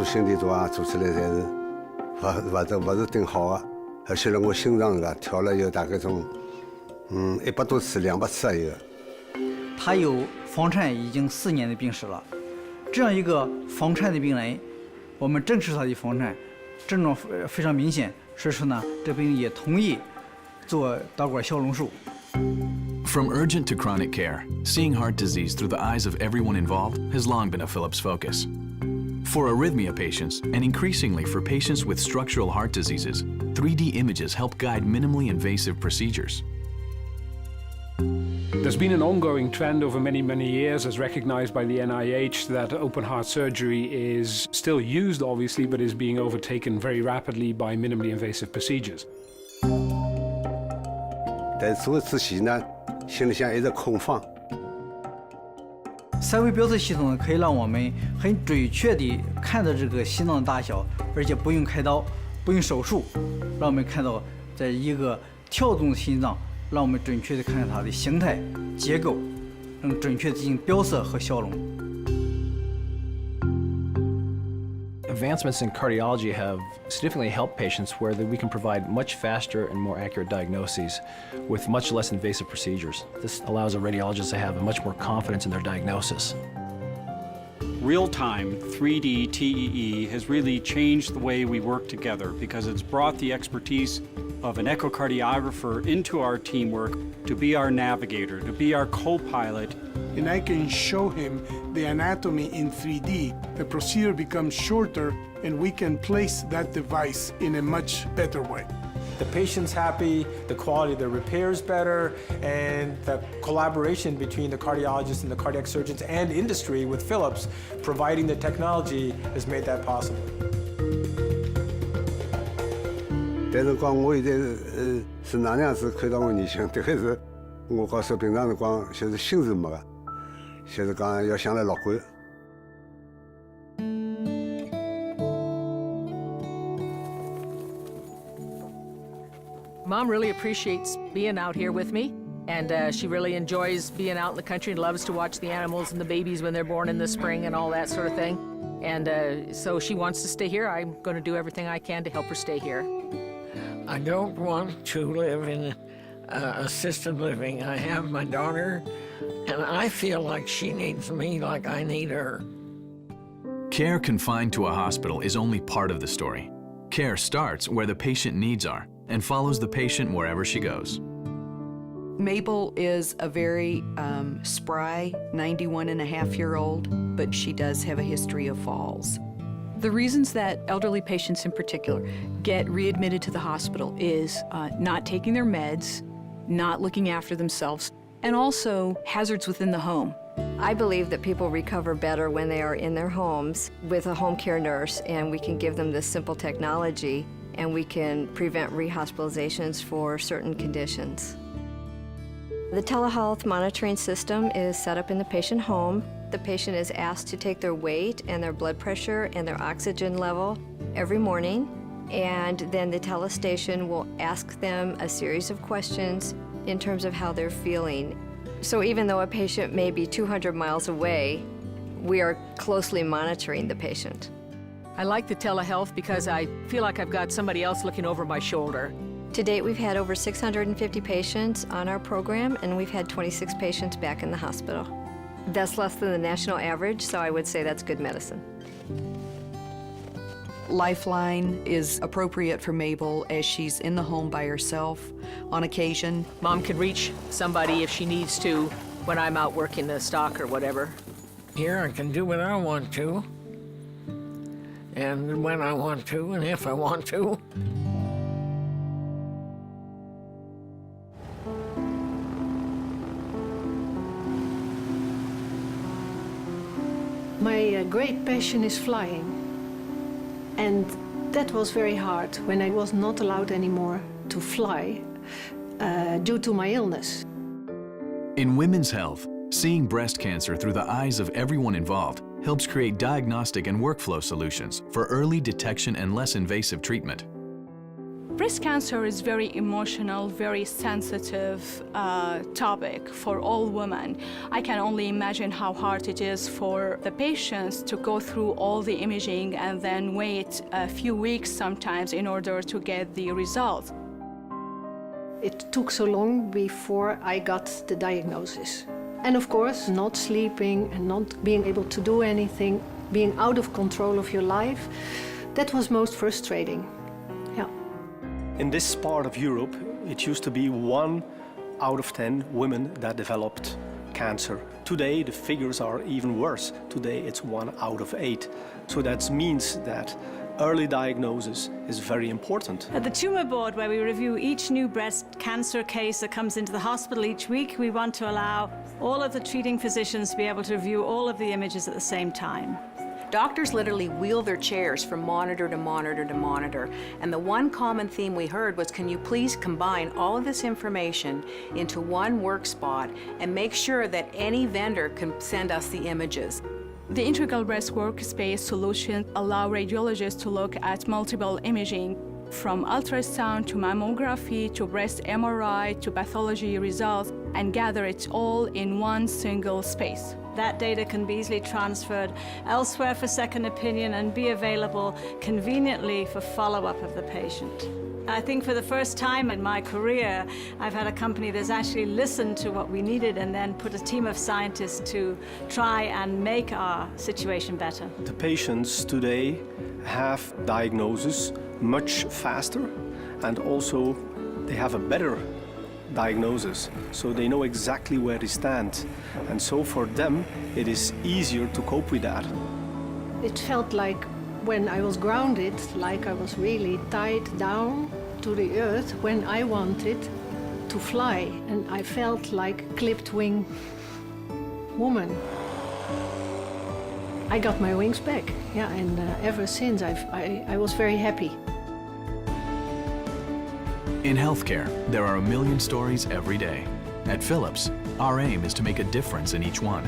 做心电图啊，做出来侪是不是顶好的，而且呢，我心脏个跳了有大概从100多次、200次也有。他有房颤已经4年的病史了，这样一个房颤的病人，我们证实他的房颤症状非常明显，所以说呢，这病人也同意做导管消融术。 From urgent to chronic care, seeing heart disease through the eyes of everyone involved has long been a Philips focus. For arrhythmia patients, and increasingly for patients with structural heart diseases, 3D images help guide minimally invasive procedures. There's been an ongoing trend over many, many years, as recognized by the NIH, that open heart surgery is still used, obviously, but is being overtaken very rapidly by minimally invasive procedures. 在做之前呢，心里想一直空放。三维标测系统呢，可以让我们很准确地看到这个心脏的大小，而且不用开刀，不用手术，让我们看到在一个跳动的心脏。 让我们准确地看看它的形态、结构，能准确地进行标色和消融。Advancements in cardiology have significantly helped patients where we can provide much faster and more accurate diagnoses with much less invasive procedures. This allows a radiologist to have much more confidence in their diagnosis. Real-time 3D TEE has really changed the way we work together because it's brought the expertise of an echocardiographer into our teamwork to be our navigator, to be our co-pilot. And I can show him the anatomy in 3D. The procedure becomes shorter and we can place that device in a much better way. The patient's happy, the quality of the repair is better, and the collaboration between the cardiologists and the cardiac surgeons and industry with Philips providing the technology has made that possible. 但是讲我现在是哪样子看到我年轻，但是我告诉平常辰光就是心是没个，就是讲要想来乐观。 Mom really appreciates being out here with me, and she really enjoys being out in the country and loves to watch the animals and the babies when they're born in the spring and all that sort of thing. And so she wants to stay here. I'm going to do everything I can to help her stay here. I don't want to live in assisted living. I have my daughter, and I feel like she needs me like I need her. Care confined to a hospital is only part of the story. Care starts where the patient needs are and follows the patient wherever she goes. Mabel is a very spry 91-and-a-half-year-old, but she does have a history of falls. The reasons that elderly patients in particular get readmitted to the hospital is not taking their meds, not looking after themselves, and also hazards within the home. I believe that people recover better when they are in their homes with a home care nurse, and we can give them this simple technology, and we can prevent rehospitalizations for certain conditions. The telehealth monitoring system is set up in the patient home. The patient is asked to take their weight and their blood pressure and their oxygen level every morning, and then the telestation will ask them a series of questions in terms of how they're feeling. So even though a patient may be 200 miles away, we are closely monitoring the patient. I like the telehealth because I feel like I've got somebody else looking over my shoulder. To date, we've had over 650 patients on our program, and we've had 26 patients back in the hospital. That's less than the national average, so I would say that's good medicine. Lifeline is appropriate for Mabel as she's in the home by herself on occasion. Mom can reach somebody if she needs to when I'm out working the stock or whatever. Here I can do what I want to, and when I want to, and if I want to. My great passion is flying, and that was very hard when I was not allowed anymore to fly due to my illness. In women's health, seeing breast cancer through the eyes of everyone involved helps create diagnostic and workflow solutions for early detection and less invasive treatment. Breast cancer is very emotional, very sensitive topic for all women. I can only imagine how hard it is for the patients to go through all the imaging and then wait a few weeks sometimes in order to get the results. It took so long before I got the diagnosis. And of course, not sleeping and not being able to do anything, being out of control of your life, that was most frustrating. Yeah. In this part of Europe, it used to be 1 out of 10 women that developed cancer. Today, the figures are even worse. Today, it's 1 out of 8. So that means that early diagnosis is very important. At the Tumour Board, where we review each new breast cancer case that comes into the hospital each week, we want to allow all of the treating physicians to be able to review all of the images at the same time. Doctors literally wheel their chairs from monitor to monitor to monitor. And the one common theme we heard was, can you please combine all of this information into one work spot and make sure that any vendor can send us the images? The integral breast workspace solution allow radiologists to look at multiple imaging, from ultrasound to mammography to breast MRI to pathology results, and gather it all in one single space. That data can be easily transferred elsewhere for second opinion and be available conveniently for follow-up of the patient. I think for the first time in my career, I've had a company that's actually listened to what we needed and then put a team of scientists to try and make our situation better. The patients today have diagnosis much faster, and also they have a better diagnosis, so they know exactly where they stand. And so for them, it is easier to cope with that. It felt like when I was grounded, like I was really tied down to the earth when I wanted to fly. And I felt like a clipped wing woman. I got my wings back, yeah, and ever since I was very happy. In healthcare, there are a million stories every day. At Philips, our aim is to make a difference in each one.